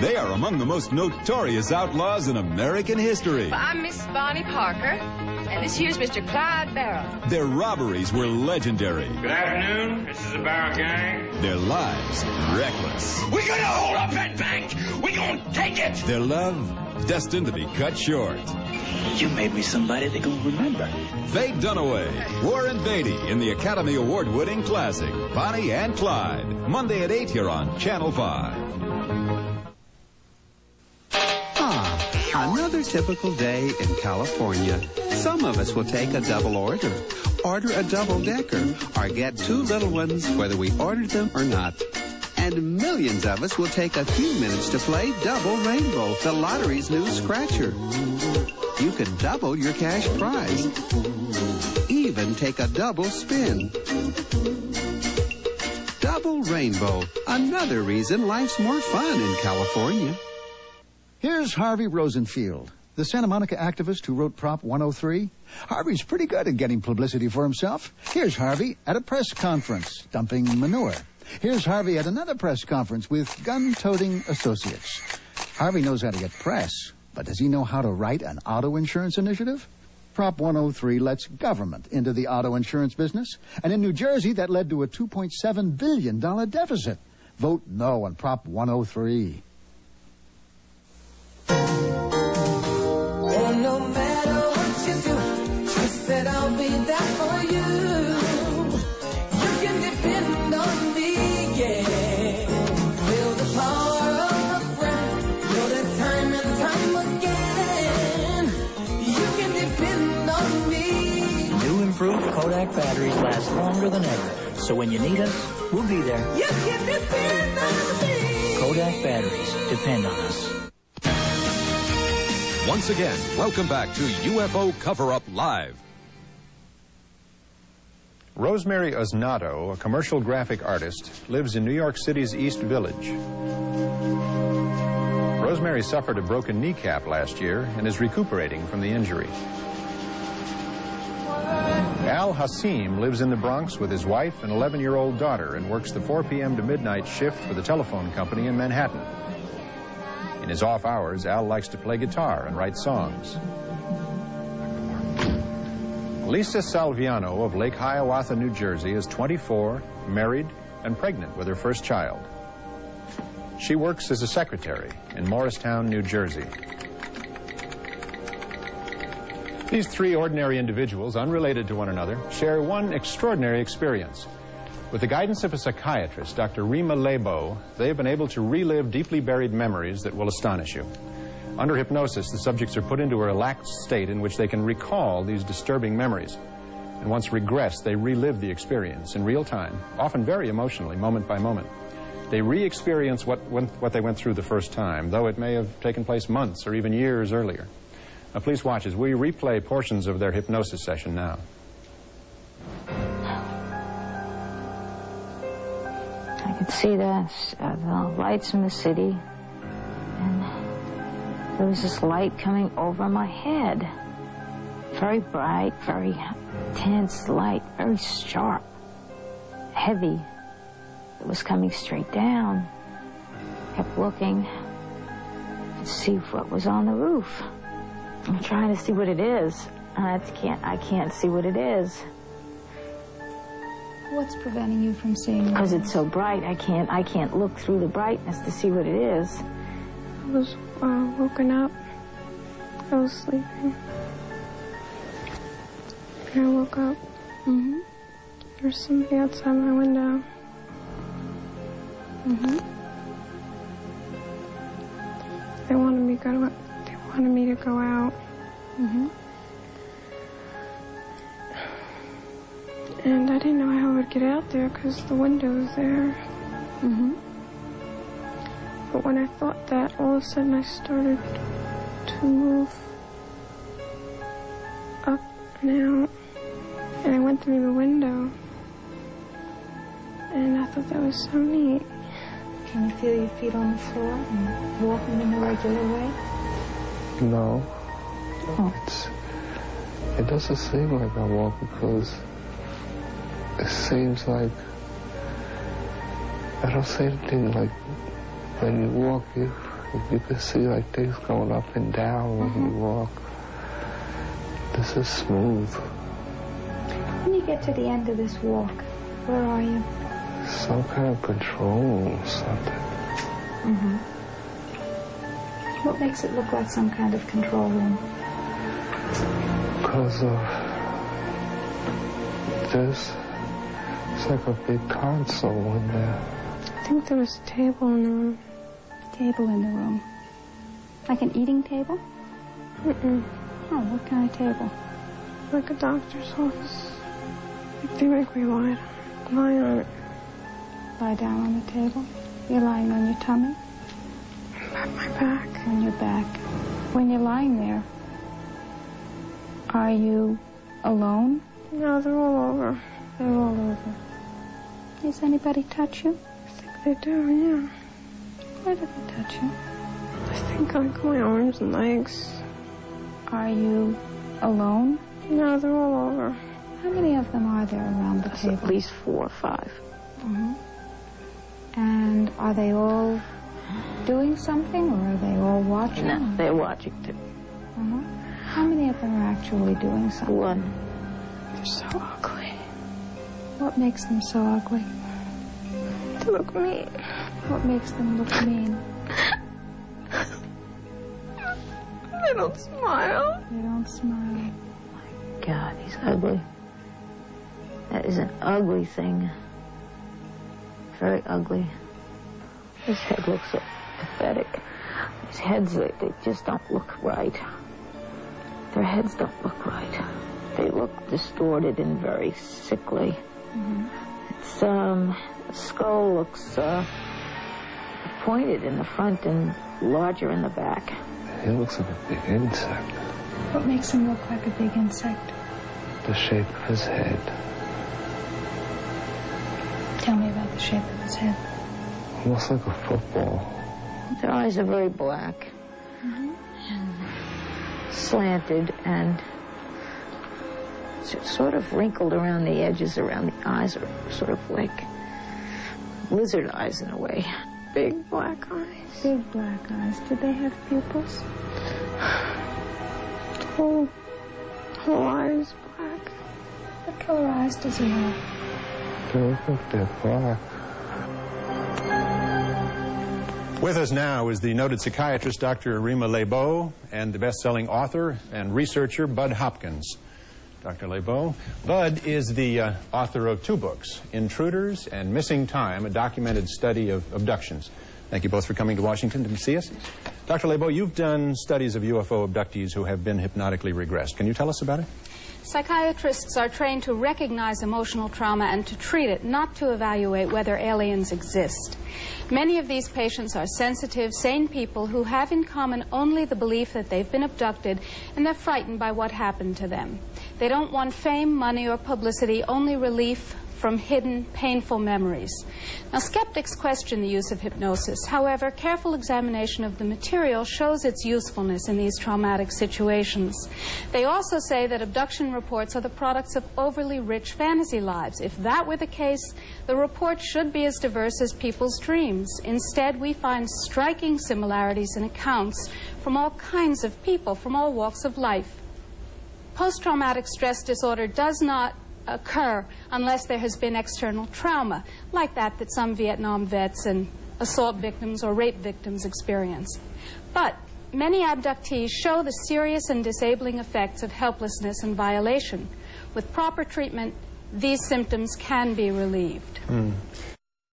They are among the most notorious outlaws in American history. I'm Miss Bonnie Parker, and this here's Mr. Clyde Barrow. Their robberies were legendary. Good afternoon. This is the Barrow Gang. Their lives reckless. We're gonna hold up that bank. We're gonna take it. Their love destined to be cut short. You made me somebody they're gonna remember. Faye Dunaway, Warren Beatty in the Academy Award-winning classic, Bonnie and Clyde. Monday at 8 here on Channel 5. Another typical day in California. Some of us will take a double order a double-decker, or get two little ones whether we ordered them or not. And millions of us will take a few minutes to play Double Rainbow, the lottery's new scratcher. You can double your cash prize. Even take a double spin. Double Rainbow, another reason life's more fun in California. Here's Harvey Rosenfield, the Santa Monica activist who wrote Prop 103. Harvey's pretty good at getting publicity for himself. Here's Harvey at a press conference, dumping manure. Here's Harvey at another press conference with gun-toting associates. Harvey knows how to get press, but does he know how to write an auto insurance initiative? Prop 103 lets government into the auto insurance business, and in New Jersey, that led to a $2.7 billion deficit. Vote no on Prop 103. Oh, no matter what you do, trust that I'll be there for you. You can depend on me, yeah. Feel the power of a friend. Know that time and time again. You can depend on me. New improved Kodak batteries last longer than ever. So when you need us, we'll be there. You can depend on me. Kodak batteries. Depend on us. Once again, welcome back to UFO Cover-Up Live. Rosemary Osnato, a commercial graphic artist, lives in New York City's East Village. Rosemary suffered a broken kneecap last year and is recuperating from the injury. Al Hassim lives in the Bronx with his wife and 11-year-old daughter and works the 4 p.m. to midnight shift for the telephone company in Manhattan. In his off hours, Al likes to play guitar and write songs. Lisa Salviano of Lake Hiawatha, New Jersey, is 24, married, and pregnant with her first child. She works as a secretary in Morristown, New Jersey. These three ordinary individuals, unrelated to one another, share one extraordinary experience. With the guidance of a psychiatrist, Dr. Rima Lebo, they have been able to relive deeply buried memories that will astonish you. Under hypnosis, the subjects are put into a relaxed state in which they can recall these disturbing memories. And once regressed, they relive the experience in real time, often very emotionally, moment by moment. They re-experience what they went through the first time, though it may have taken place months or even years earlier. Now, please watch as we replay portions of their hypnosis session now. I could see the lights in the city, and there was this light coming over my head. Very bright, very intense light, very sharp, heavy. It was coming straight down. Kept looking to see what was on the roof. I'm trying to see what it is. I can't see what it is. What's preventing you from seeing it? Because it's so bright, I can't look through the brightness to see what it is. I was woken up. I was sleeping. And I woke up. There was somebody outside my window. They wanted me to go out. And I didn't know how I would get out there because the window was there. But when I thought that, all of a sudden I started to move up and out. And I went through the window. And I thought that was so neat. Can you feel your feet on the floor and walking in a regular way? No. Oh. It doesn't seem like I walk because it seems like I don't say anything like when you walk, you You can see like things going up and down when you walk. This is smooth. When you get to the end of this walk, where are you? Some kind of control room or something. What makes it look like some kind of control room? Because it's like a big console in there. I think there was a table in the room. Table in the room. Like an eating table? Mm-mm. Oh, what kind of table? Like a doctor's office. Like they make me lie on it. Lie down on the table? You're lying on your tummy? On my back. On your back. When you're lying there, are you alone? No, they're all over. They're all over. Does anybody touch you? I think they do, yeah. Where do they touch you? I think like my arms and legs. Are you alone? No, they're all over. How many of them are there around the table? At least 4 or 5. And are they all doing something, or are they all watching? No, they're watching too. How many of them are actually doing something? 1. They're so ugly. What makes them so ugly? They look mean. What makes them look mean? They don't smile. They don't smile. My God, he's ugly. That is an ugly thing. Very ugly. His head looks so pathetic. His heads, they just don't look right. Their heads don't look right. They look distorted and very sickly. It's, the skull looks pointed in the front and larger in the back. He looks like a big insect. What makes him look like a big insect? The shape of his head. Tell me about the shape of his head. Almost like a football. Their eyes are very black. And slanted and sort of wrinkled around the edges, around the eyes, are sort of like lizard eyes in a way. Big black eyes. Big black eyes. Did they have pupils? Whole eyes black. What color eyes does he have? They look like they're black. With us now is the noted psychiatrist, Dr. Rima Lebeau, and the best-selling author and researcher, Bud Hopkins. Dr. Lebeau. Bud is the author of 2 books, Intruders and Missing Time, a documented study of abductions. Thank you both for coming to Washington to see us. Dr. Lebeau, you've done studies of UFO abductees who have been hypnotically regressed. Can you tell us about it? Psychiatrists are trained to recognize emotional trauma and to treat it, not to evaluate whether aliens exist. Many of these patients are sensitive, sane people who have in common only the belief that they've been abducted and they're frightened by what happened to them. They don't want fame, money, or publicity, only relief from hidden, painful memories. Now, skeptics question the use of hypnosis. However, careful examination of the material shows its usefulness in these traumatic situations. They also say that abduction reports are the products of overly rich fantasy lives. If that were the case, the reports should be as diverse as people's dreams. Instead, we find striking similarities in accounts from all kinds of people, from all walks of life. Post-traumatic stress disorder does not occur unless there has been external trauma, like that some Vietnam vets and assault victims or rape victims experience. But many abductees show the serious and disabling effects of helplessness and violation. With proper treatment, these symptoms can be relieved.